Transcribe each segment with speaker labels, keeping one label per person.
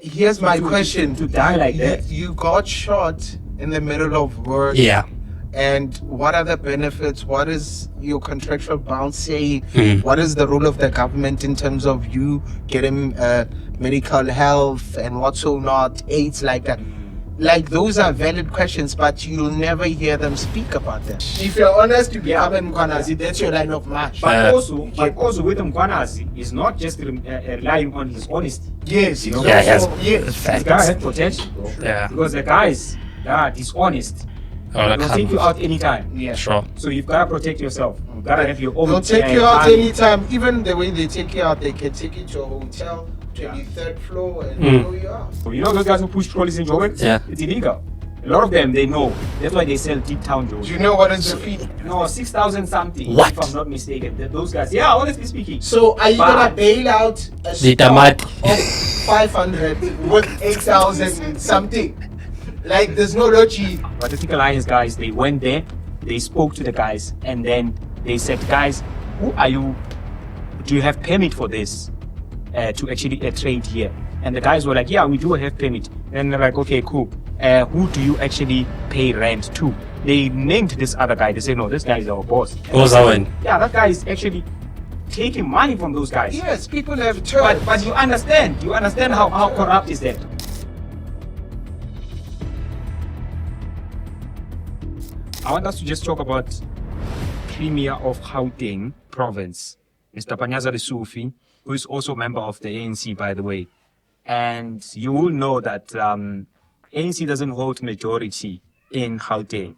Speaker 1: Here's my question.
Speaker 2: To die like that.
Speaker 1: You got shot in the middle of work.
Speaker 3: Yeah.
Speaker 1: And what are the benefits? What is your contractual bound say? What is the role of the government in terms of you getting medical health and what's so not, AIDS like that? Like, those are valid questions, but you'll never hear them speak about them. If you're honest, you become a Mkwanazi, that's your line of march.
Speaker 2: But also with Mkwanazi, he's not just relying on his honesty.
Speaker 1: Yes,
Speaker 2: you know.
Speaker 3: Yeah, yes.
Speaker 2: This guy has potential, bro.
Speaker 3: Yeah.
Speaker 2: Because the guys that are dishonest, they'll take you out anytime.
Speaker 1: Yeah.
Speaker 3: Sure.
Speaker 2: So you've got to protect yourself. You've got to have your own.
Speaker 1: They'll take you out anytime. Even the way they take you out, they can take you to a hotel, 23rd floor, and throw you out.
Speaker 2: You know those guys who push trolleys in Joburg?
Speaker 3: Yeah.
Speaker 2: It's illegal. A lot of them, they know. That's why they sell deep town Joburg.
Speaker 1: Do you know what is the fee?
Speaker 2: No, 6,000 something.
Speaker 3: What?
Speaker 2: If I'm not mistaken. Those guys. Yeah, honestly speaking.
Speaker 1: So are you gonna bail out a stock of 500 with 8,000 something? Like, there's no logic.
Speaker 2: But the Thick Alliance guys, they went there, they spoke to the guys, and then they said, guys, who are you? Do you have permit for this to actually trade here? And the guys were like, yeah, we do have permit. And they're like, okay, cool. Who do you actually pay rent to? They named this other guy. They say, no, this guy is our boss. Yeah, that guy is actually taking money from those guys.
Speaker 1: Yes, people have turned.
Speaker 2: But you understand how corrupt is that? I want us to just talk about Premier of Gauteng Province, Mr. Panyaza Lesufi, who is also a member of the ANC, by the way. And you will know that ANC doesn't hold majority in Gauteng,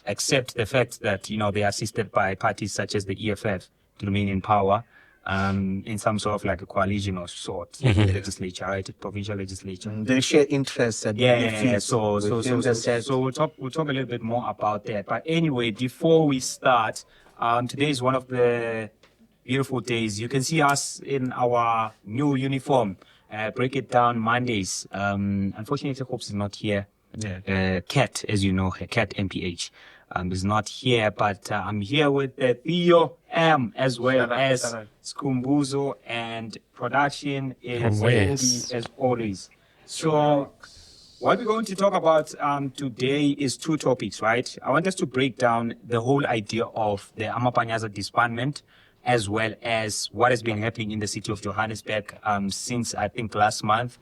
Speaker 2: except the fact that, you know, they are assisted by parties such as the EFF to remain in power, in some sort of like a coalition of sorts, the legislature, right? Provincial legislature.
Speaker 1: They share interests. And
Speaker 2: Yeah. So we'll talk a little bit more about that. But anyway, before we start, today is one of the beautiful days. You can see us in our new uniform. Break it down Mondays. Unfortunately, Hopes is not here. Cat, as you know, Cat MPH is not here, but I'm here with Theo M as well as Skumbuzo, and production is Obi as always. So what we're going to talk about today is two topics, right? I want us to break down the whole idea of the Amapanyaza disbandment, as well as what has been happening in the city of Johannesburg since, I think, last month.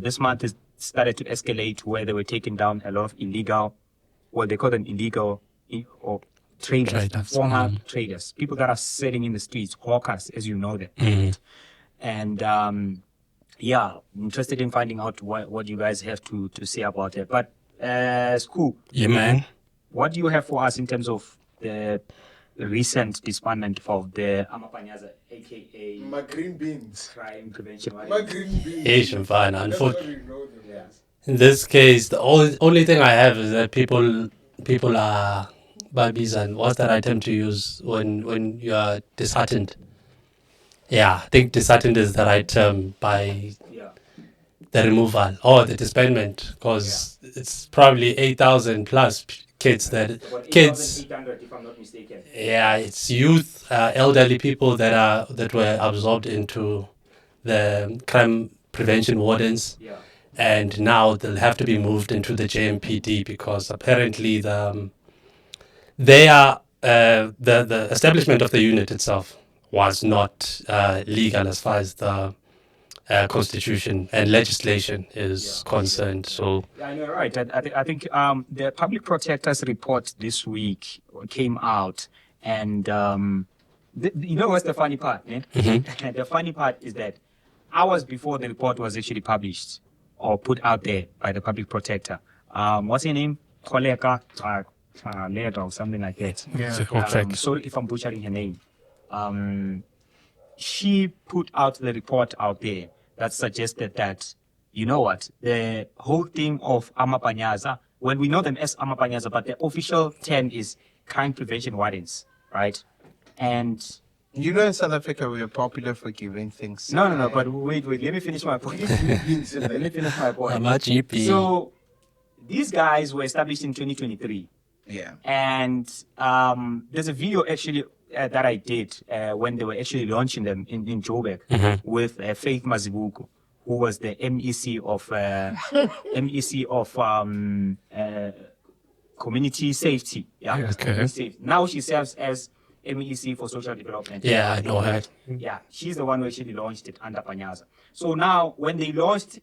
Speaker 2: This month has started to escalate, where they were taking down a lot of illegal, well, they call them illegal or traders, former traders, people that are selling in the streets, hawkers, as you know them. And yeah, I'm interested in finding out what you guys have to say about it. But Scoop,
Speaker 3: yeah, man,
Speaker 2: what do you have for us in terms of the recent disbandment of the Amapanyaza, aka
Speaker 1: My green beans.
Speaker 2: crime prevention?
Speaker 1: My green beans.
Speaker 3: Asian fine. Unfortunately, in this case, the only thing I have is that people are babies, and what's the right term to use when you are disheartened? Yeah, I think disheartened is the right term by the removal or the disbandment, because it's probably 8,000 plus kids kids.
Speaker 2: 8,800, if I'm not mistaken.
Speaker 3: Yeah, it's youth, elderly people that were absorbed into the crime prevention wardens.
Speaker 2: Yeah.
Speaker 3: And now they'll have to be moved into the JMPD, because apparently the establishment of the unit itself was not legal as far as the constitution and legislation is concerned. So
Speaker 2: Yeah, I know, right. I think the public protector's report this week came out, and you know what's the funny part? Eh? The funny part is that hours before the report was actually published or put out there by the public protector, what's her name? Koleka or something like that.
Speaker 1: Yeah.
Speaker 2: Sorry if I'm butchering her name. She put out the report out there that suggested that, you know what, the whole thing of Amapanyaza, when we know them as Amapanyaza, but the official term is crime prevention wardens, right? And
Speaker 1: You know, in South Africa, we are popular for giving things.
Speaker 2: no, but wait, let me finish my point. Let me finish my point. So these guys were established in 2023.
Speaker 1: Yeah.
Speaker 2: And there's a video actually that I did when they were actually launching them in Joburg with Faith Mazibuko, who was the MEC of community safety. Yeah.
Speaker 3: Okay.
Speaker 2: Community safety. Now she serves as MEC for social development.
Speaker 3: Yeah, I know her.
Speaker 2: Yeah, she's the one who actually launched it under Panyaza. So now, when they launched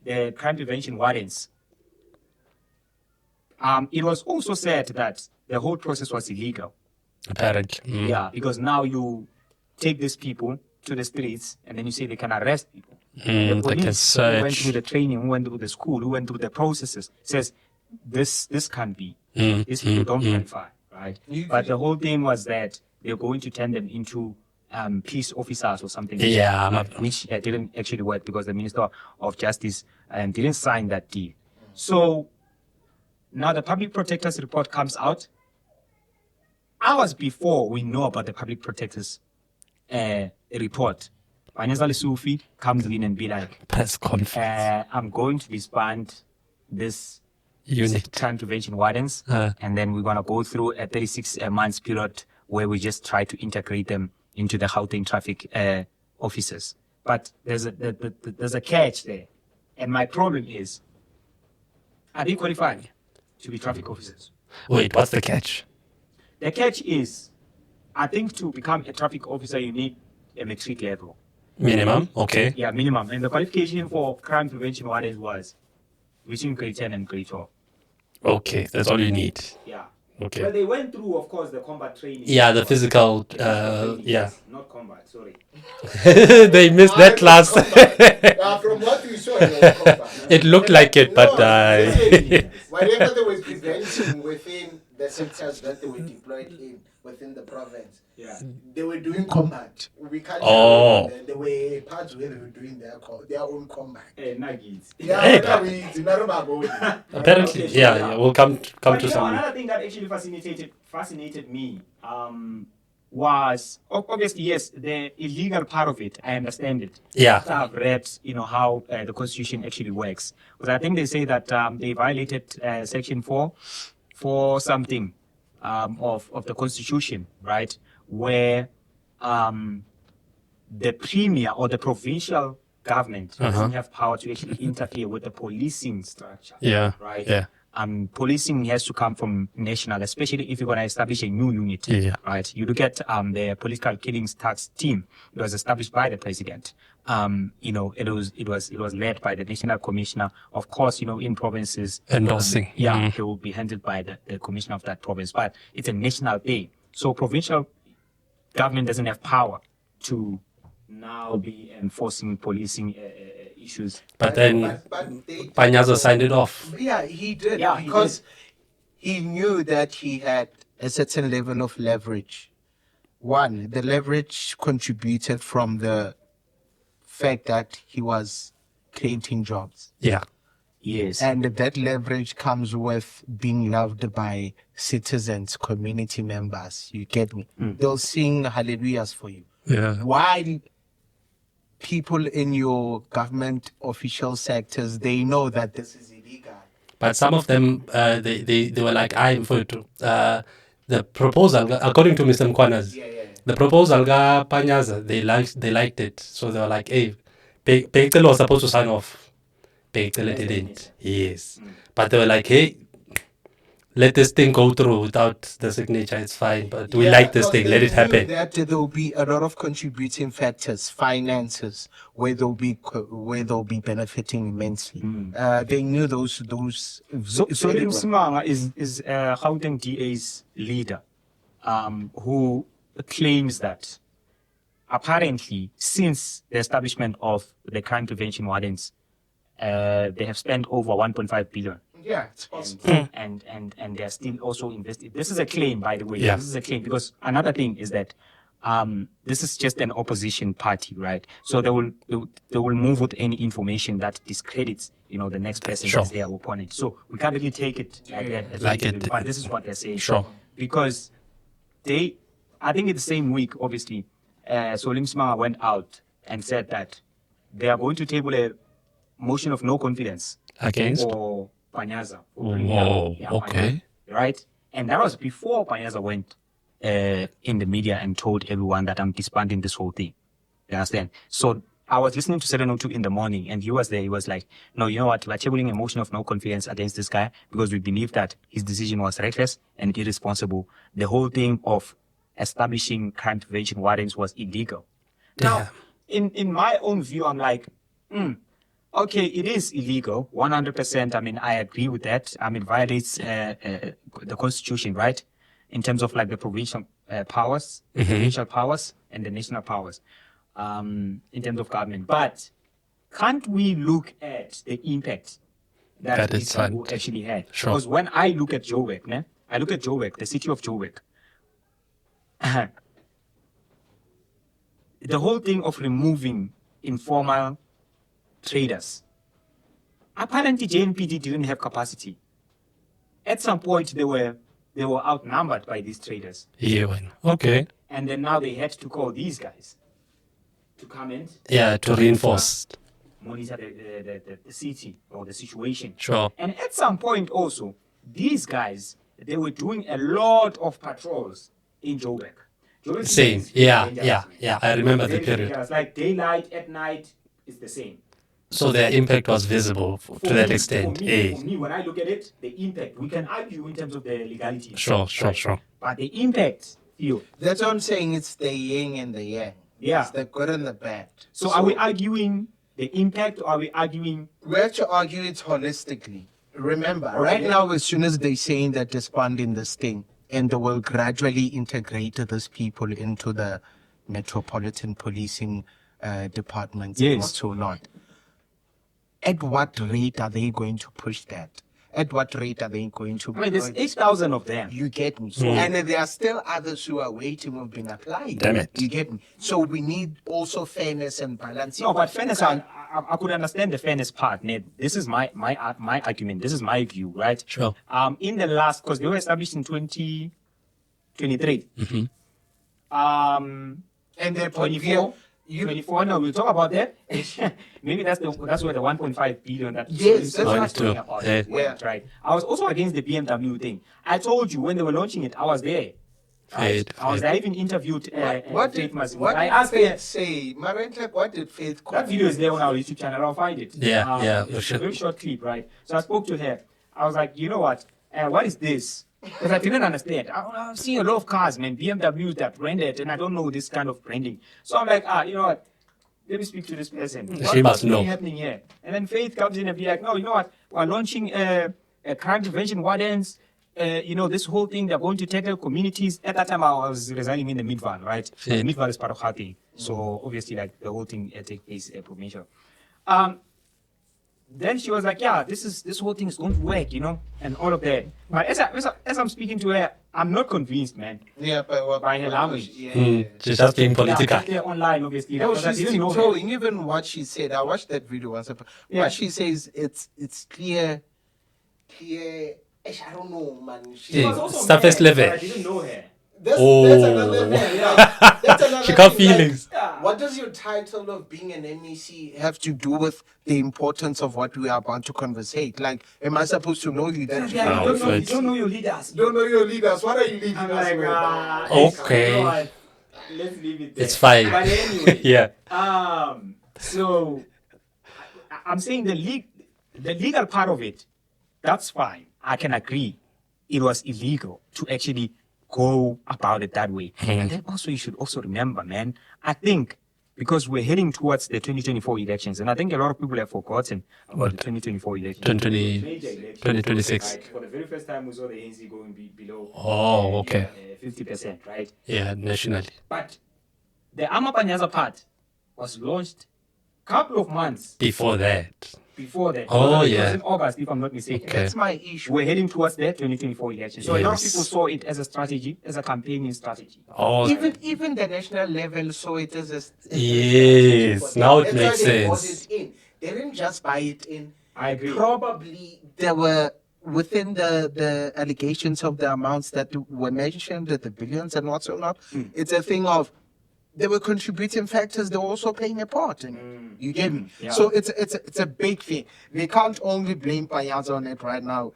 Speaker 2: the crime prevention wardens, it was also said that the whole process was illegal.
Speaker 3: Apparently. Mm.
Speaker 2: Yeah, because now you take these people to the streets and then you say they can arrest people. The
Speaker 3: They can
Speaker 2: police who went
Speaker 3: search.
Speaker 2: through the training, who went through the school, who went through the processes, says this can't be. These people don't qualify, right? But the whole thing was that they're going to turn them into peace officers or something.
Speaker 3: Yeah,
Speaker 2: which didn't actually work because the Minister of Justice didn't sign that deal. So now the Public Protector's report comes out. Hours before we know about the Public Protector's report, Panyaza Lesufi comes in and be like,
Speaker 3: press conference.
Speaker 2: I'm going to disband this
Speaker 3: Unit.
Speaker 2: crime prevention wardens, and then we're going to go through a 36 months period where we just try to integrate them into the Gauteng traffic officers. But there's a catch there. And my problem is, are they qualified to be traffic officers?
Speaker 3: Wait, what's the catch?
Speaker 2: The catch is, I think to become a traffic officer, you need a matric level.
Speaker 3: Minimum? Okay.
Speaker 2: Yeah, minimum. And the qualification for crime prevention wardens was between grade 10 and grade 12.
Speaker 3: Okay, that's all you need.
Speaker 2: Yeah.
Speaker 3: Okay.
Speaker 2: Well, they went through, of course, the combat training.
Speaker 3: Yeah, the physical,
Speaker 2: Training,
Speaker 3: yeah.
Speaker 2: yes, not combat, sorry.
Speaker 3: They missed that class.
Speaker 4: From what we saw, it was combat.
Speaker 3: It looked like it, but
Speaker 4: Whatever they were preventing within the sectors that they were deployed in within the province,
Speaker 2: Yeah.
Speaker 4: they were doing combat. We can't.
Speaker 3: Oh.
Speaker 4: There were parts where they were doing their own combat.
Speaker 2: Nuggets.
Speaker 4: Yeah,
Speaker 3: Hey,
Speaker 4: what are we do not about it.
Speaker 3: apparently,
Speaker 2: Okay, so
Speaker 3: yeah, we'll come
Speaker 2: But
Speaker 3: to
Speaker 2: you know,
Speaker 3: some.
Speaker 2: another thing that actually fascinated me was obviously, yes, the illegal part of it. I understand it.
Speaker 3: Yeah.
Speaker 2: After I've read, how the Constitution actually works. Because I think they say that they violated Section 4 something of the Constitution, right? Where the premier or the provincial government doesn't have power to actually interfere with the policing structure.
Speaker 3: Yeah.
Speaker 2: Right.
Speaker 3: Yeah.
Speaker 2: Policing has to come from national, especially if you're going to establish a new unit.
Speaker 3: Yeah.
Speaker 2: Right. You look at the political killings tax team. It was established by the president. It was led by the national commissioner. Of course, in provinces.
Speaker 3: Endorsing.
Speaker 2: It will be handled by the commissioner of that province. But it's a national thing. So provincial government doesn't have power to now be enforcing policing issues.
Speaker 3: But then
Speaker 4: But they,
Speaker 3: Panyaza signed it off.
Speaker 1: Yeah, he did.
Speaker 2: Yeah, he
Speaker 1: because he knew that he had a certain level of leverage. One, the leverage contributed from the fact that he was creating jobs.
Speaker 3: Yeah.
Speaker 2: Yes.
Speaker 1: And that leverage comes with being loved by citizens, community members. You get me? They'll sing hallelujahs for you.
Speaker 3: Yeah.
Speaker 1: While people in your government official sectors, they know that this is illegal.
Speaker 3: But some of them, they were like, I'm for it. The proposal, according to Mr. Mkwanas, the proposal ga Panyaza, they liked it. So they were like, hey, Pektel was supposed to sign off. Pektel didn't. Yes. But they were like, hey, let this thing go through without the signature. It's fine. But we like this thing. Let it happen.
Speaker 1: That there will be a lot of contributing factors, finances, where they'll be benefiting immensely. They knew those.
Speaker 2: So Msimanga is Gauteng DA's leader, who claims that apparently since the establishment of the crime prevention wardens, they have spent over 1.5 billion.
Speaker 1: Yeah, it's possible.
Speaker 2: And they are still also invested. This is a claim, by the way.
Speaker 3: Yeah.
Speaker 2: This is a claim because another thing is that this is just an opposition party, right? So they will move with any information that discredits, the next person
Speaker 3: Sure.
Speaker 2: as their opponent. So we can't really take it like that.
Speaker 3: Like it.
Speaker 2: But this is what they're saying.
Speaker 3: Sure.
Speaker 2: Because I think in the same week, obviously, Msimanga went out and said that they are going to table a motion of no confidence
Speaker 3: Against?
Speaker 2: for Panyaza.
Speaker 3: Whoa, okay.
Speaker 2: Panyaza, right? And that was before Panyaza went in the media and told everyone that I'm disbanding this whole thing. You understand? So I was listening to 702 in the morning, and he was there. He was like, no, you know what? We're tabling a motion of no confidence against this guy because we believe that his decision was reckless and irresponsible. The whole thing of establishing crime prevention wardens was illegal. Now, in my own view, I'm like, okay, it is illegal, 100%. I mean, I agree with that. I mean, violates the Constitution, right? In terms of like the provincial powers, provincial powers, and the national powers. In terms of government. But can't we look at the impact that this people actually had?
Speaker 3: Sure.
Speaker 2: Because when I look at Joburg, I look at Joburg, the city of Joburg. The whole thing of removing informal traders. Apparently, JNPD didn't have capacity. At some point, they were outnumbered by these traders.
Speaker 3: Yeah. Okay.
Speaker 2: And then now they had to call these guys to come in.
Speaker 3: Yeah, to reinforce.
Speaker 2: Monitor the city or the situation.
Speaker 3: Sure.
Speaker 2: And at some point also, these guys, they were doing a lot of patrols in Joburg.
Speaker 3: Same. Yeah. I remember the period.
Speaker 2: It's like daylight, at night, it's the same.
Speaker 3: So their impact was visible to that extent.
Speaker 2: For me, when I look at it, the impact, we can argue in terms of the legality.
Speaker 3: Sure.
Speaker 2: But the impact,
Speaker 1: That's what I'm saying. It's the yin and the yang.
Speaker 2: Yeah.
Speaker 1: It's the good and the bad.
Speaker 2: So are we arguing the impact, or are we arguing?
Speaker 1: We have to argue it holistically. Remember, right now, as soon as they're saying that disbanding this thing, and they will gradually integrate these people into the metropolitan policing departments and so on. At what rate are they going to push that? At what rate are they going to?
Speaker 2: I mean, there's 8,000 of them.
Speaker 1: You get me? So, and there are still others who are waiting, who have been applied.
Speaker 3: Damn it.
Speaker 1: You get me? So we need also fairness and balance.
Speaker 2: No, but fairness, I could understand the fairness part, Ned. This is my argument. This is my view, right?
Speaker 3: Sure.
Speaker 2: In the last, because they were established in 2023.
Speaker 1: And they're
Speaker 2: 24. 24. No, we'll talk about that. Maybe that's where the 1.5 billion that
Speaker 1: Yes, that's
Speaker 2: what
Speaker 1: what
Speaker 2: I'm talking about.
Speaker 1: Yeah.
Speaker 2: Right. I was also against the BMW thing. I told you when they were launching it, I was there. Right? I was there. I even interviewed
Speaker 1: what
Speaker 2: Faith
Speaker 1: did
Speaker 2: Masibu.
Speaker 1: I
Speaker 2: asked her.
Speaker 1: Faith say? Marenta, what did Faith call?
Speaker 2: That video is there on our YouTube channel. I'll find it.
Speaker 3: Yeah,
Speaker 2: It's a very short clip, right? So I spoke to her. I was like, you know what is this? Because I didn't understand. I've seen a lot of cars, man, BMWs that branded, and I don't know this kind of branding. So I'm like, you know what? Let me speak to this person.
Speaker 3: She must know.
Speaker 2: What's happening here? And then Faith comes in and be like, no, you know what? We're launching a crime prevention wardens. This whole thing, they're going to tackle communities. At that time, I was residing in the Midval, right?
Speaker 3: Yeah.
Speaker 2: The Midval is part of Gauteng. So obviously, like, the whole thing takes place provincial. Then she was like, yeah, this whole thing is going to work, and all of that. But as I'm speaking to her, I'm not convinced, man.
Speaker 1: Yeah,
Speaker 2: by her language.
Speaker 3: She's just being political.
Speaker 2: Yeah, online, obviously.
Speaker 1: No,
Speaker 2: because I
Speaker 1: she's
Speaker 2: didn't know her.
Speaker 1: throwing even what she said. I watched that video once.
Speaker 2: Yeah.
Speaker 1: What she says, it's clear. I don't know, man.
Speaker 2: She was
Speaker 3: Yeah,
Speaker 2: also
Speaker 3: surface
Speaker 2: mad,
Speaker 3: level.
Speaker 2: but I didn't know her.
Speaker 1: That's
Speaker 3: Oh.
Speaker 1: another thing. Yeah. That's another
Speaker 3: She got
Speaker 1: thing, like,
Speaker 3: feelings.
Speaker 1: what does your title of being an MEC have to do with the importance of what we are about to conversate? Like, am I supposed to know you that?
Speaker 2: Yeah,
Speaker 3: Oh,
Speaker 2: you
Speaker 3: good.
Speaker 2: don't know your leaders.
Speaker 1: Don't know your leaders. What are you leading
Speaker 2: I'm
Speaker 1: us
Speaker 2: like,
Speaker 1: with?
Speaker 3: Okay.
Speaker 2: you know what? Let's leave it there.
Speaker 3: It's fine.
Speaker 2: But anyway,
Speaker 3: Yeah.
Speaker 2: So I'm saying the legal part of it, that's fine. I can agree. It was illegal to actually go about it that way. And then also you should also remember, man, I think because we're heading towards the 2024 elections, and I think a lot of people have forgotten about the 2024 elections.
Speaker 3: 2026.
Speaker 2: Right? For the very first time, we saw the ANC going below
Speaker 3: Oh, okay.
Speaker 2: 50%, right?
Speaker 3: Yeah, nationally.
Speaker 2: But the Amapanyaza part was launched a couple of months
Speaker 3: Before that.
Speaker 2: before that.
Speaker 3: Oh,
Speaker 2: It
Speaker 3: yeah.
Speaker 2: was in August, if I'm not mistaken.
Speaker 3: Okay.
Speaker 1: That's my issue.
Speaker 2: We're heading towards the 2024 election. So a lot of
Speaker 3: Yes.
Speaker 2: people saw it as a strategy, as a campaigning strategy.
Speaker 3: Oh,
Speaker 1: Even the national level saw it as a
Speaker 3: yes. Now it
Speaker 1: That's
Speaker 3: makes
Speaker 1: why they bought
Speaker 3: sense.
Speaker 1: it in. They didn't just buy it in.
Speaker 2: I agree.
Speaker 1: Probably there were within the allegations of the amounts that were mentioned, the billions and what's not. It's a thing of there were contributing factors. They were also playing a part in it. You get me?
Speaker 2: Yeah.
Speaker 1: So it's a big thing. We can't only blame Panyaza on it right now.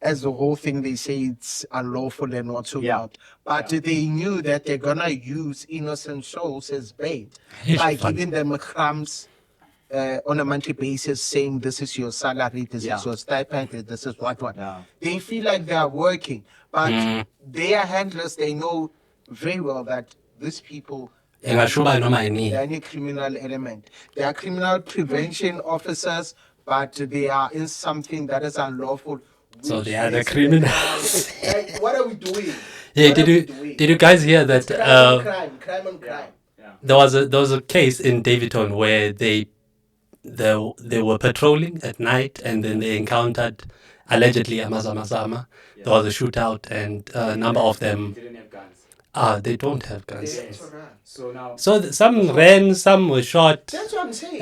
Speaker 1: as the whole thing, they say it's unlawful and what so
Speaker 2: Yeah.
Speaker 1: not. But they knew that they're gonna use innocent souls as bait
Speaker 3: It's
Speaker 1: by
Speaker 3: fun.
Speaker 1: giving them crumbs on a monthly basis, saying this is your salary, this is your stipend, this is what.
Speaker 2: Yeah.
Speaker 1: They feel like they are working, but they are handlers. They know very well that these people
Speaker 3: Ingashuba noma yini.
Speaker 1: there any criminal element. They are criminal prevention officers, but they are in something that is unlawful.
Speaker 3: So
Speaker 1: which
Speaker 3: they are the
Speaker 1: is-
Speaker 3: criminals.
Speaker 4: Like, what are we doing?
Speaker 3: Yeah,
Speaker 4: What are we doing?
Speaker 3: did you guys hear that?
Speaker 4: Crime on crime.
Speaker 3: There was a case in Davidton where they were patrolling at night and then they encountered allegedly Amazama. There was a shootout and a number of them.
Speaker 2: Didn't have guns.
Speaker 3: They don't have guns.
Speaker 2: Yes. So now.
Speaker 3: So some ran, some were shot.
Speaker 4: That's what I'm saying.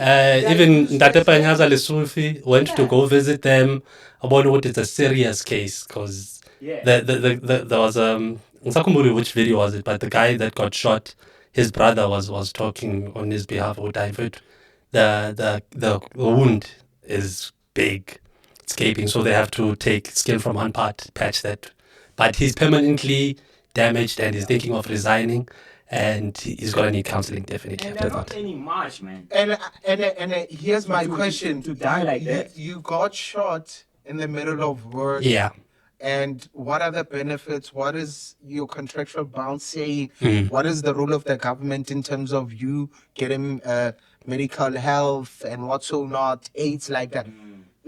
Speaker 3: Even Ndate Panyaza Lesufi went to go visit them. I wonder what is a serious case because
Speaker 2: Yeah.
Speaker 3: there was Nsakumbuli, which video was it? But the guy that got shot, his brother was talking on his behalf. Or divert. The wound is big, it's gaping, so they have to take skin from one part, patch that. But he's permanently damaged and he's thinking of resigning, and he's gonna need counseling definitely
Speaker 2: And
Speaker 3: after
Speaker 2: they're not
Speaker 3: that.
Speaker 2: any march, man.
Speaker 1: And here's my question:
Speaker 2: to die like that.
Speaker 1: You got shot in the middle of work.
Speaker 3: Yeah.
Speaker 1: And what are the benefits? What is your contractual bound say?
Speaker 3: Mm.
Speaker 1: What is the role of the government in terms of you getting medical health and what so not, aids like that?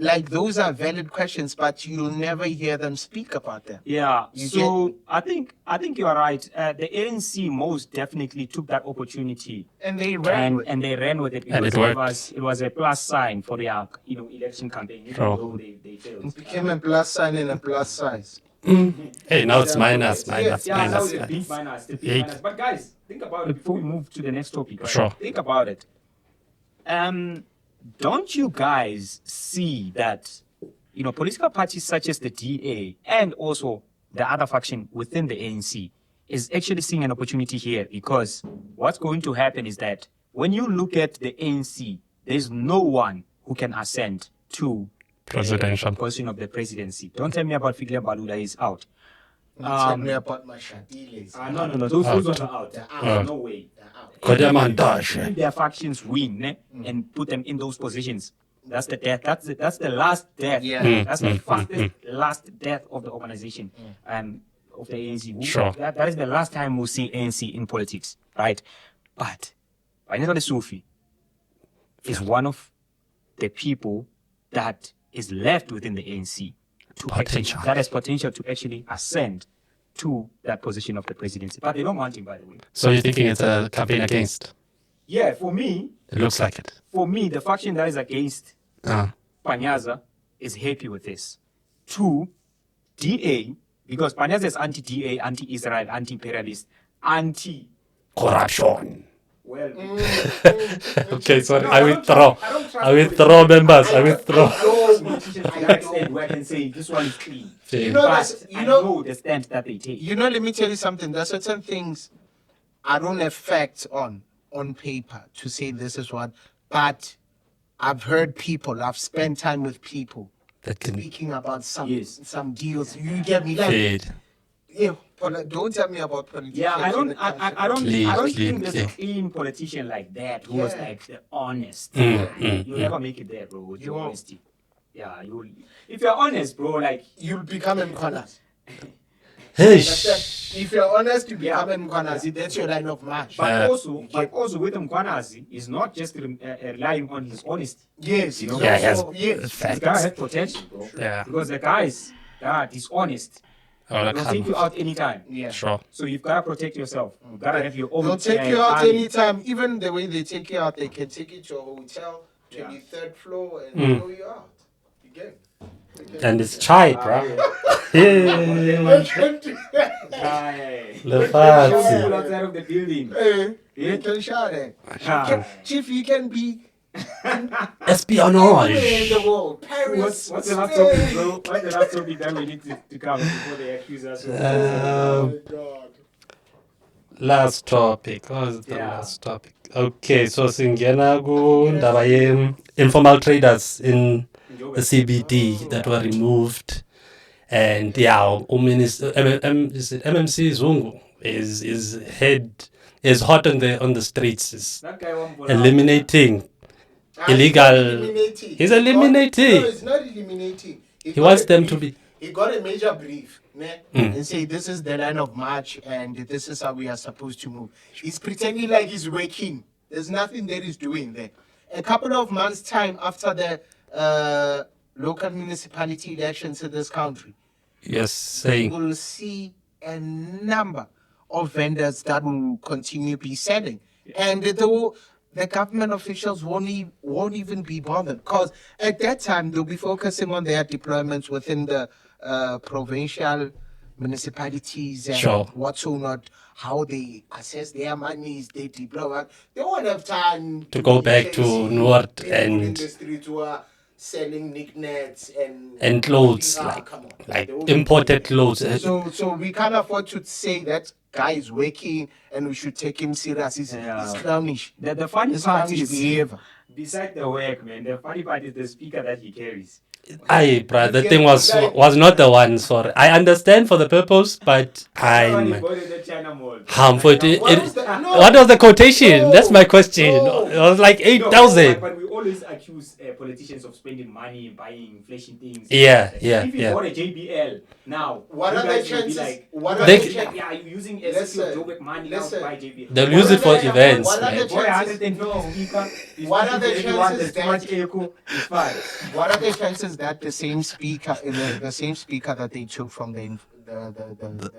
Speaker 1: Like those are valid questions, but you'll never hear them speak about them.
Speaker 2: Yeah.
Speaker 1: You
Speaker 2: So I think you are right. The ANC most definitely took that opportunity
Speaker 1: And they ran with it.
Speaker 2: and they ran with it
Speaker 3: And
Speaker 2: because
Speaker 3: it worked.
Speaker 2: it was a plus sign for their election campaign, even
Speaker 3: Sure.
Speaker 2: though they failed.
Speaker 1: It became a plus sign and a plus size.
Speaker 3: Hey, now it's minus.
Speaker 2: Yeah, now
Speaker 3: minus.
Speaker 2: the big minus, the big
Speaker 3: Eight.
Speaker 2: minus. But guys, think about it before we move to the next topic. Right?
Speaker 3: Sure.
Speaker 2: Think about it. Don't you guys see that, political parties such as the DA and also the other faction within the ANC is actually seeing an opportunity here, because what's going to happen is that when you look at the ANC, there's no one who can ascend to
Speaker 3: Presidential.
Speaker 2: the position of the presidency. Don't tell me about Fikile Balula, he's out.
Speaker 4: Tell me about my Shadiles.
Speaker 2: No, those ones are out.
Speaker 4: They're out.
Speaker 2: No way.
Speaker 3: Kodemandashe.
Speaker 2: If their factions win and put them in those positions, that's the death. That's the last death.
Speaker 1: Yeah.
Speaker 2: That's the fastest last death of the organization of the ANC.
Speaker 3: Sure.
Speaker 2: That is the last time we'll see ANC in politics, right? But Panyaza Lesufi is one of the people that is left within the ANC
Speaker 3: Potential.
Speaker 2: that has potential to actually ascend to that position of the presidency. But they don't want him, by the way.
Speaker 3: So you're thinking it's a campaign against?
Speaker 2: Yeah, for me,
Speaker 3: It looks like it.
Speaker 2: the faction that is against Panyaza is happy with this. 2, DA, because Panyaza is anti-DA, anti-Israel, anti-imperialist, anti...
Speaker 3: Corruption.
Speaker 2: Well,
Speaker 3: Okay, sorry.
Speaker 2: No,
Speaker 3: I
Speaker 2: I don't
Speaker 3: withdraw.
Speaker 2: try- I don't try
Speaker 3: I
Speaker 2: to
Speaker 3: withdraw, members. I withdraw.
Speaker 2: politicians to that extent where I can say this one is clean.
Speaker 3: You
Speaker 1: know,
Speaker 2: But
Speaker 1: that's-
Speaker 2: I know the stand that they take.
Speaker 1: Let me tell you something. There's certain things I don't have facts on paper to say this is what, but I've heard people, I've spent time with people
Speaker 3: That can
Speaker 1: speaking about
Speaker 2: Yes.
Speaker 1: some deals. You get me? Like,
Speaker 3: fade.
Speaker 1: don't tell me about politics.
Speaker 2: Yeah, I don't
Speaker 3: Please,
Speaker 2: think there's a
Speaker 3: please.
Speaker 2: clean politician like that who was
Speaker 1: Yeah.
Speaker 2: like the honest.
Speaker 3: Mm,
Speaker 2: You'll never make it there, bro, with your
Speaker 1: won't.
Speaker 2: honesty. Yeah, if you're honest, bro, like
Speaker 1: You'll become Mkwanas.
Speaker 3: Hey,
Speaker 1: If you're honest, you
Speaker 2: Yeah.
Speaker 1: become Mkwanas. That's your line of march.
Speaker 2: but also with Mkwanazi is not just relying on his honesty.
Speaker 1: Yes,
Speaker 2: You know?
Speaker 3: Yeah, yes.
Speaker 1: yes.
Speaker 2: This guy
Speaker 3: facts.
Speaker 2: has potential, bro.
Speaker 3: Yeah.
Speaker 2: Because the guys that is honest,
Speaker 3: I
Speaker 2: they'll
Speaker 3: wanna
Speaker 2: take you
Speaker 3: come.
Speaker 2: out anytime.
Speaker 1: Yeah.
Speaker 3: Sure.
Speaker 2: So you've got to protect yourself. You've got to have your own.
Speaker 1: They'll take you out
Speaker 2: army.
Speaker 1: anytime. Even the way they take you out, they can take you to a hotel, 23rd floor, and throw you out. You get it?
Speaker 3: And it's chai, bro. Yeah.
Speaker 2: Guy.
Speaker 3: Lefatsi.
Speaker 2: People outside of the building.
Speaker 1: You can shout it.
Speaker 2: Ah.
Speaker 1: Chief, you can be anywhere in
Speaker 3: Espionage.
Speaker 1: the world. Paris,
Speaker 2: What's the last
Speaker 1: Spain.
Speaker 2: topic, bro? What's the last topic that we need to cover before they accuse us of?
Speaker 3: Last topic. What was the
Speaker 2: Yeah.
Speaker 3: last topic? Okay, so singena ndaba informal traders in the CBD that were removed, And yeah, is it MMC Zungu is hot on the streets, is
Speaker 2: That guy won't pull out.
Speaker 3: eliminating
Speaker 4: Ah,
Speaker 3: illegal.
Speaker 4: eliminating.
Speaker 3: He's eliminating.
Speaker 4: No, it's not eliminating.
Speaker 3: He
Speaker 4: got
Speaker 3: wants
Speaker 4: a
Speaker 3: them to
Speaker 4: brief.
Speaker 3: be.
Speaker 4: He got a major brief. Ne?
Speaker 1: And say this is the line of march and this is how we are supposed to move. He's pretending like he's working. There's nothing that he's doing there. A couple of months' time after the local municipality elections in this country,
Speaker 3: Yes, saying.
Speaker 1: we'll see a number of vendors that will continue be selling. And the government officials won't even be bothered because at that time they'll be focusing on their deployments within the provincial municipalities and
Speaker 3: Sure.
Speaker 1: what's or not, how they assess their monies, they deploy. They won't have time
Speaker 3: To go
Speaker 1: be
Speaker 3: back to
Speaker 1: chasing
Speaker 3: Noord
Speaker 1: people in
Speaker 3: and-
Speaker 1: the street who are selling knickknacks
Speaker 3: And clothes,
Speaker 1: come on.
Speaker 3: like
Speaker 1: They won't be
Speaker 3: imported
Speaker 1: doing that.
Speaker 3: clothes.
Speaker 1: So we can't afford to say that guy is working and we should take him serious. He's clownish.
Speaker 2: The funny
Speaker 1: It's
Speaker 2: part
Speaker 1: clownish
Speaker 2: is,
Speaker 1: behavior.
Speaker 2: beside the work, man, the funny part is the speaker that he carries.
Speaker 3: Aye, bruh, the thing was not the one. Sorry, I understand for the purpose, but
Speaker 2: When he
Speaker 3: I'm
Speaker 2: go to the China Mall.
Speaker 3: harmful.
Speaker 1: What was the- no.
Speaker 3: What was the quotation?
Speaker 1: No.
Speaker 3: That's my question.
Speaker 1: No.
Speaker 3: It was like
Speaker 2: No,
Speaker 3: 8,000.
Speaker 2: but we always accuse politicians of spending money, buying inflation things.
Speaker 3: Yeah,
Speaker 2: If
Speaker 3: yeah,
Speaker 2: you
Speaker 3: yeah.
Speaker 2: bought a JBL now,
Speaker 4: What
Speaker 2: you
Speaker 4: are the
Speaker 2: guys will be
Speaker 4: chances?
Speaker 2: like,
Speaker 4: What are
Speaker 3: They-
Speaker 4: the chances?
Speaker 2: yeah, you're using
Speaker 4: Listen,
Speaker 2: Joburg money now to
Speaker 4: listen.
Speaker 2: buy JBL.
Speaker 3: They'll use it for
Speaker 4: What are the-
Speaker 3: events,
Speaker 4: what are
Speaker 3: man.
Speaker 4: the
Speaker 2: Boy,
Speaker 4: chances?
Speaker 2: 150 speaker. is
Speaker 4: What are the
Speaker 2: everyone,
Speaker 4: chances
Speaker 2: there's too much
Speaker 4: that-
Speaker 2: echo, it's fine.
Speaker 1: What are the chances that the same speaker, the same speaker that they took from the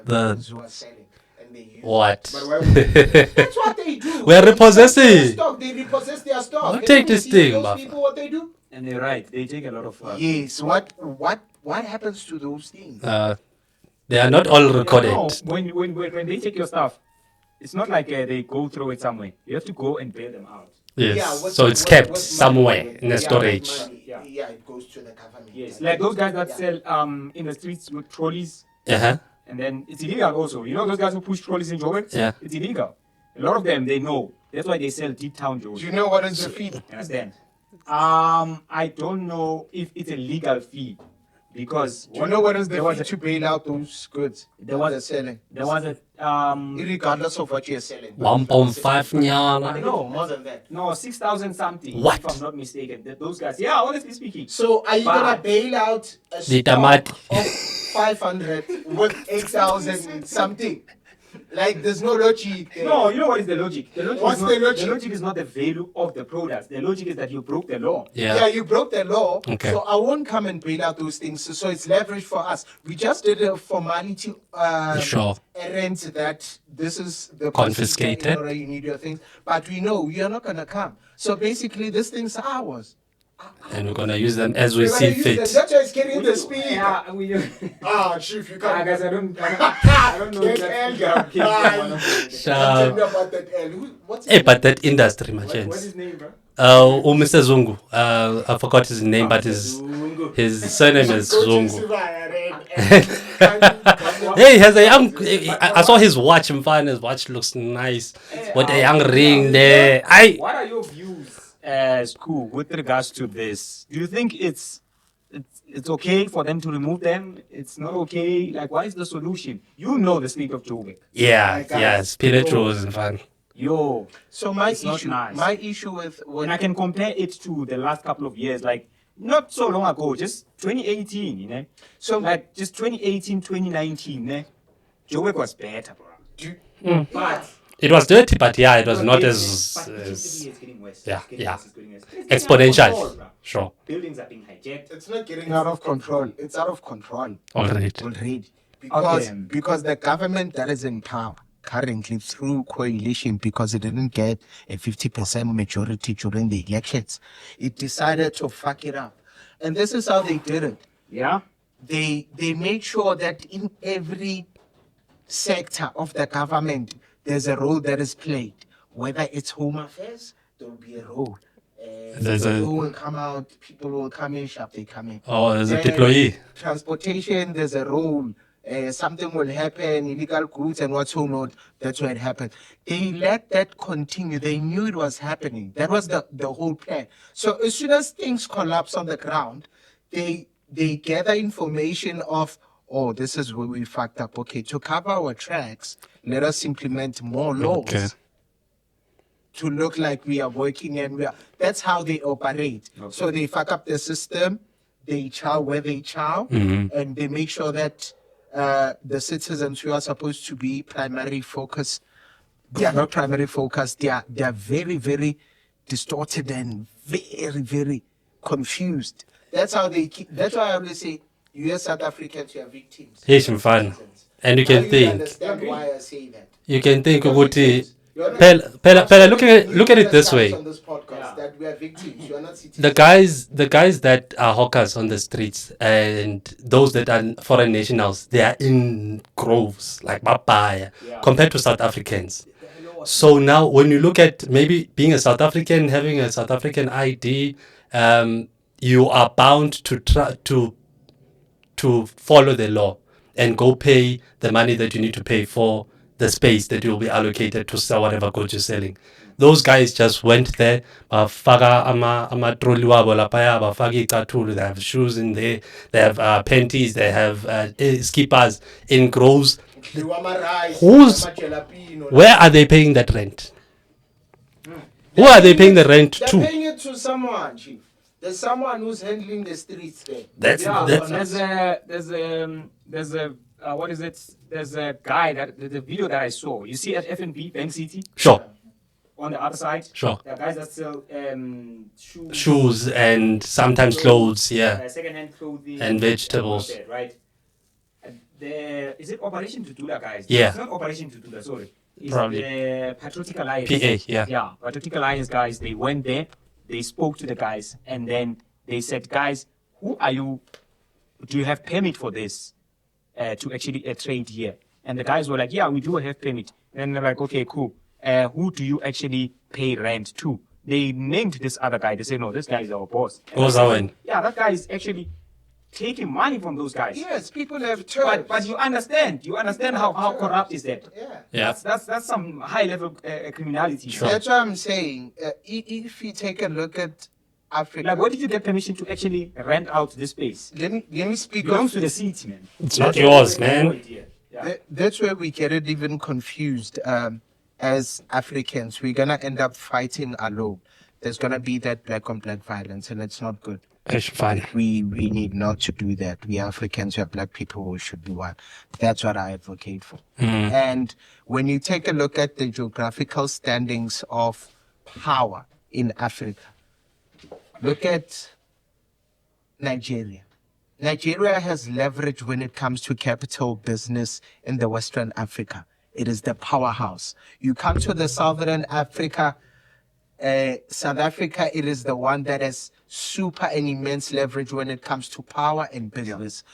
Speaker 1: vendors who are selling, and they use
Speaker 3: What?
Speaker 2: But why would
Speaker 1: That's what they do.
Speaker 3: We are
Speaker 1: They repossess
Speaker 3: repossessing.
Speaker 1: their stock. They repossess their stock.
Speaker 3: Don't
Speaker 1: And
Speaker 3: take
Speaker 1: then
Speaker 3: this
Speaker 1: you see
Speaker 3: thing,
Speaker 1: those
Speaker 3: Baffa.
Speaker 1: people, what they do?
Speaker 2: And they're right, they take a lot of
Speaker 1: Yes. What happens to those things?
Speaker 3: They are not all
Speaker 2: No,
Speaker 3: recorded.
Speaker 2: when they take your stuff, it's not like they go throw it somewhere. You have to go and bail them out.
Speaker 3: Yes.
Speaker 4: with-
Speaker 3: So it's
Speaker 4: with-
Speaker 3: kept
Speaker 4: with
Speaker 3: somewhere
Speaker 4: money,
Speaker 3: in a
Speaker 4: with
Speaker 3: storage.
Speaker 4: money.
Speaker 2: Yeah.
Speaker 4: Yeah, it goes to the government.
Speaker 2: Yes, like those guys that
Speaker 4: Yeah.
Speaker 2: sell in the streets with trolleys,
Speaker 3: Uh-huh.
Speaker 2: and then it's illegal also. You know those guys who push trolleys in Joburg?
Speaker 3: Yeah.
Speaker 2: It's illegal. A lot of them, they know. That's why they sell deep town
Speaker 1: Do
Speaker 2: Joburg.
Speaker 1: you know what is the fee?
Speaker 2: Understand? I don't know if it's a legal fee because
Speaker 1: Do you know what is the
Speaker 2: there was
Speaker 1: fee
Speaker 2: a,
Speaker 1: to bail out those goods
Speaker 2: There was-
Speaker 1: they're selling?
Speaker 2: there was a
Speaker 1: Regardless of what you're selling.
Speaker 3: 1.5 nyana.
Speaker 1: No, more than that.
Speaker 2: no 6,000 something.
Speaker 3: What?
Speaker 2: If I'm not mistaken, those guys. Yeah, honestly speaking.
Speaker 4: So are you gonna
Speaker 2: But-
Speaker 4: bail out a
Speaker 3: The
Speaker 4: stock
Speaker 3: tamati.
Speaker 4: of 500 with 8,000 something? Like there's no logic there.
Speaker 2: No, you know what is the logic? The logic,
Speaker 4: What's
Speaker 2: is not,
Speaker 4: the logic?
Speaker 2: The logic is not the value of the products. The logic is that you broke the law.
Speaker 1: Yeah,
Speaker 3: Yeah.
Speaker 1: you broke the law,
Speaker 3: Okay.
Speaker 1: so I won't come and bail out those things. So it's leverage for us. We just did a formality
Speaker 3: Sure.
Speaker 1: errand that this is the
Speaker 3: Confiscated.
Speaker 1: procedure in order you need your things, but we know you're not gonna come. So basically, this thing's ours.
Speaker 3: And we're going to use them as we
Speaker 1: We're
Speaker 3: see
Speaker 1: gonna use them.
Speaker 3: fit.
Speaker 1: That's why it's carrying the speaker.
Speaker 2: Yeah, we do.
Speaker 1: Ah, chief, you can't.
Speaker 2: Guys, I don't know if
Speaker 1: Get
Speaker 2: that
Speaker 1: Elgar.
Speaker 2: speaker came from one of them.
Speaker 1: Tell me about that L. What's his
Speaker 3: Hey, but that industry, my
Speaker 2: What's
Speaker 3: chance.
Speaker 2: his name, bro?
Speaker 3: Mr. Zungu. I forgot his name, but his surname is Zungu. Hey, he has a young. I saw his watch. In fact, his watch looks nice. With a young ring there.
Speaker 2: What are your views as cool with regards to this? Do you think it's okay for them to remove them? It's not okay. Like, what is the solution? You know the state of Joburg.
Speaker 3: Yeah, spirituals, in fact.
Speaker 2: Yo,
Speaker 1: So my
Speaker 2: It's not
Speaker 1: issue,
Speaker 2: nice.
Speaker 1: my issue with
Speaker 2: when I can compare it to the last couple of years, like not so long ago, just 2018, you know.
Speaker 1: so
Speaker 2: Like just 2018, 2019, Joburg was better, bro. But
Speaker 3: It was dirty, but yeah, it was not
Speaker 2: but
Speaker 3: as
Speaker 2: it's getting worse.
Speaker 3: yeah,
Speaker 2: It's getting
Speaker 3: yeah.
Speaker 2: worse, it's getting worse. It's getting out of
Speaker 3: exponential.
Speaker 2: control, bro.
Speaker 3: Sure,
Speaker 2: Buildings are being hijacked.
Speaker 1: it's not getting out of control. It's out of control
Speaker 3: already.
Speaker 1: already because
Speaker 2: Okay.
Speaker 1: because the government that is in power currently through coalition, because it didn't get a 50% majority during the elections, it decided to fuck it up, and this is how they did it.
Speaker 2: Yeah.
Speaker 1: They made sure that in every sector of the government there's a role that is played. Whether it's home affairs, there will be a role.
Speaker 3: There's a-
Speaker 1: People will come out, people will come in, sharp they come in.
Speaker 3: Oh, there's a
Speaker 1: Then
Speaker 3: deployee.
Speaker 1: Transportation, there's a role. Something will happen, illegal goods and what's not. That's where it happened. They let that continue. They knew it was happening. That was the whole plan. So as soon as things collapse on the ground, they gather information of oh, this is where we fucked up. Okay, to cover our tracks, let us implement more laws.
Speaker 3: Okay.
Speaker 1: To look like we are working and we are. That's how they operate. So they fuck up the system, they chow where they chow, and they make sure that the citizens who are supposed to be primary focus, they are not primary focus. They are very, very distorted and very, very confused. That's how they keep. That's why I always say, you as South Africans, you are victims.
Speaker 3: Here's some fun. And you
Speaker 1: Now
Speaker 3: can think.
Speaker 1: understand why I say that.
Speaker 3: You can think
Speaker 1: You're
Speaker 3: about
Speaker 1: victims.
Speaker 3: it.
Speaker 1: You're not-
Speaker 3: Pella, look at it this
Speaker 1: Numerous
Speaker 3: way.
Speaker 1: times on this podcast that we are victims. You are not citizens.
Speaker 3: The guys that are hawkers on the streets and those that are foreign nationals, they are in groves like papaya compared to South Africans. So now when you look at maybe being a South African, having a South African ID, you are bound to try to follow the law and go pay the money that you need to pay for the space that will be allocated to sell whatever goods you're selling. Those guys just went there, bafaka ama-trolley wabo laphaya, bafaka icathulo, they have shoes in there, they have panties, they have skippers in groves. Where are they paying that rent? Who are they paying the rent
Speaker 1: They're
Speaker 3: to?
Speaker 1: paying it to someone, chief. There's someone who's handling the streets there.
Speaker 3: That's
Speaker 2: There's a what is it? There's a guy that the video that I saw. You see at FNB Bank City
Speaker 3: Sure.
Speaker 2: on the other side.
Speaker 3: Sure.
Speaker 2: There are guys that sell
Speaker 3: Shoes and sometimes clothes, yeah,
Speaker 2: second-hand clothing
Speaker 3: and vegetables.
Speaker 2: right? Is it Operation to do that, guys?
Speaker 3: Yeah.
Speaker 2: It's not Operation to do that. Sorry. It's
Speaker 3: Probably.
Speaker 2: the Patriotic Alliance.
Speaker 3: PA, yeah.
Speaker 2: Yeah, Patriotic Alliance guys. They went there. They spoke to the guys, and then they said, "Guys, who are you? Do you have permit for this to actually trade here?" And the guys were like, "Yeah, we do have permit." And they're like, "Okay, cool. Who do you actually pay rent to?" They named this other guy. They said, "No, this guy is our boss." And
Speaker 3: Who's
Speaker 2: I said,
Speaker 3: Owen?
Speaker 2: Yeah, that guy is actually taking money from those guys.
Speaker 1: Yes, people have terms.
Speaker 2: But you understand how corrupt is that?
Speaker 1: Yeah.
Speaker 3: Yeah.
Speaker 2: That's some high level criminality.
Speaker 3: Sure.
Speaker 1: That's what I'm saying. If you take a look at Africa,
Speaker 2: Like, where did you get permission to actually rent out this space?
Speaker 1: let me
Speaker 2: It
Speaker 1: speak
Speaker 2: belongs
Speaker 1: of.
Speaker 2: to the city, man.
Speaker 3: It's not yours, man.
Speaker 2: Yeah.
Speaker 1: That's where we get it even confused. As Africans, we're gonna end up fighting alone. There's gonna be that black on black violence, and it's not good.
Speaker 3: It's fine.
Speaker 1: We need not to do that. We Africans, we are black people who should be one. That's what I advocate for. And when you take a look at the geographical standings of power in Africa, look at Nigeria. Nigeria has leverage when it comes to capital business in the Western Africa. It is the powerhouse. You come to the Southern Africa, South Africa, it is the one that has super and immense leverage when it comes to power and business.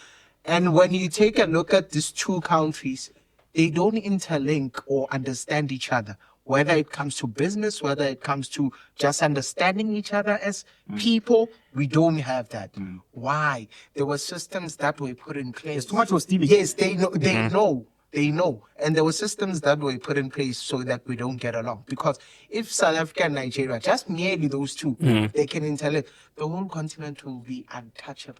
Speaker 1: And when you take a look at these two countries, they don't interlink or understand each other, whether it comes to business, whether it comes to just understanding each other as people. We don't have that. Why? There were systems that were put in place.
Speaker 2: There's too much hostility.
Speaker 1: Yes, they know. They know. And there were systems that were put in place so that we don't get along. Because if South Africa and Nigeria, just merely those two, they can interlink, the whole continent will be untouchable.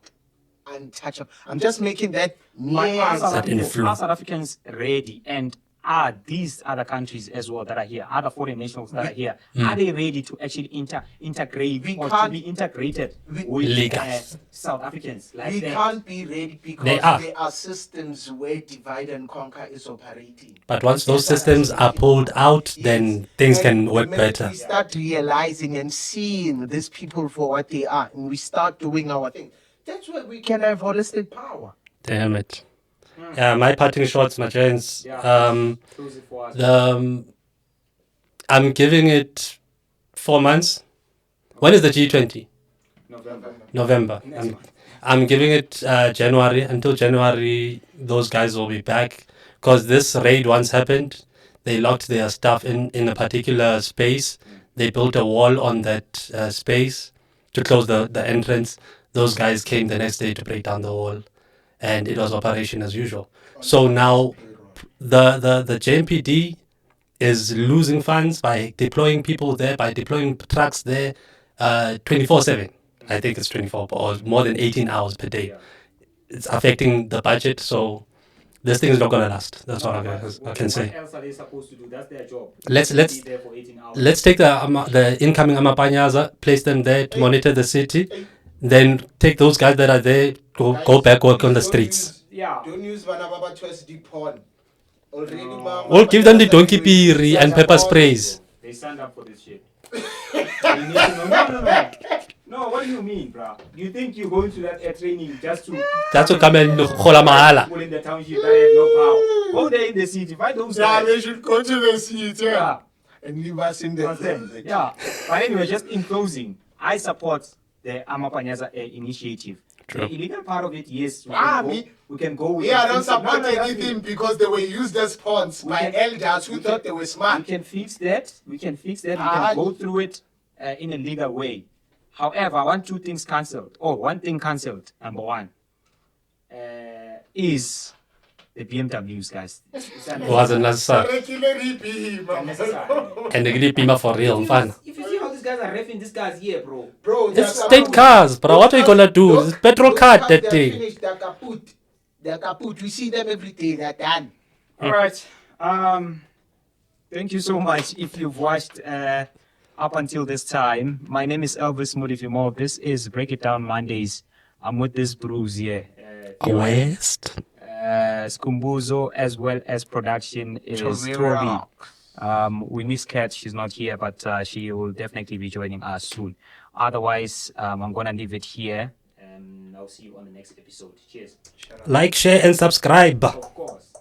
Speaker 1: Untouchable. I'm just making that
Speaker 2: Are
Speaker 3: Certain flu.
Speaker 2: South Africans ready? And are these other countries as well that are here, other foreign nationals that are here, are they ready to actually integrate
Speaker 1: We
Speaker 2: or to
Speaker 1: can't-
Speaker 2: be integrated
Speaker 1: we-
Speaker 2: with
Speaker 3: Illegals.
Speaker 2: South Africans? Like
Speaker 1: We
Speaker 2: that?
Speaker 1: can't be ready because
Speaker 3: They are.
Speaker 1: there are systems where divide and conquer is operating.
Speaker 3: But once those systems are pulled out, then things can work
Speaker 1: when
Speaker 3: better.
Speaker 1: We start realizing and seeing these people for what they are, and we start doing our thing. That's where we can have holistic power.
Speaker 3: Damn it. Yeah, my parting shots, my friends.
Speaker 2: Close it for us.
Speaker 3: I'm giving it 4 months. When is the G20? November. I'm giving it January. Until January, those guys will be back. Because this raid once happened, they locked their stuff in a particular space. They built a wall on that space to close the entrance. Those guys came the next day to break down the wall. And it was operation as usual. So now the JMPD is losing funds by deploying people there, by deploying trucks there 24/7. I think it's 24 or more than 18 hours per day. it's affecting the budget. So this thing is not gonna last. That's all I can say.
Speaker 2: What else are they supposed to do? That's their job.
Speaker 3: Let's
Speaker 2: Be there for 18 hours.
Speaker 3: let's take the incoming Amapanyaza, place them there to monitor the city, then take those guys that are there, go back work on the streets.
Speaker 2: Yeah.
Speaker 4: Don't use Vanababa to SD porn. Already,
Speaker 3: Or give them the donkey piri and pepper sprays.
Speaker 2: They signed up for this shit. You need to know. No. No, what do you mean, bruh? You think you're going to that air training just to
Speaker 3: Come and hola mahala.
Speaker 2: people in the township that have no power? Go there in the city, find those
Speaker 1: Yeah,
Speaker 2: guys.
Speaker 1: they should go to the seat,
Speaker 2: Yeah.
Speaker 1: and leave us in the.
Speaker 2: Yeah. But anyway, just in closing, I support the Amapanyaza initiative.
Speaker 3: True.
Speaker 2: The illegal part of it, yes, we can go.
Speaker 4: We don't support
Speaker 2: No, that's
Speaker 4: anything
Speaker 2: it.
Speaker 4: because they were used as pawns by elders who thought they were
Speaker 2: We
Speaker 4: smart.
Speaker 2: can fix that. We can
Speaker 4: Ah,
Speaker 2: go through it in a legal way. However, I want two things cancelled. Oh, one thing cancelled. Number one is the BMWs, guys. It's
Speaker 3: Wasn't necessary.
Speaker 4: Regularly be, man.
Speaker 2: unnecessary.
Speaker 3: And they pima for real fun.
Speaker 2: If you see how these guys are reffing these guys here, bro.
Speaker 4: Bro,
Speaker 3: It's state cars, bro. What are you gonna do? It's petrol card that
Speaker 4: They're
Speaker 3: thing.
Speaker 4: finished, they're kaput. They're kaput. We see them every day. They're done.
Speaker 2: All right. Thank you so much. If you've watched up until this time, my name is Elvis Mudifimo. This is Break It Down Mondays. I'm with this bruise here.
Speaker 3: West.
Speaker 2: Skumbuzo, as well as production, is Toby. We miss Kat. She's not here, but she will definitely be joining us soon. Otherwise, I'm going to leave it here, and I'll see you on the next episode. Cheers.
Speaker 3: Like, share, and subscribe.
Speaker 2: Of course.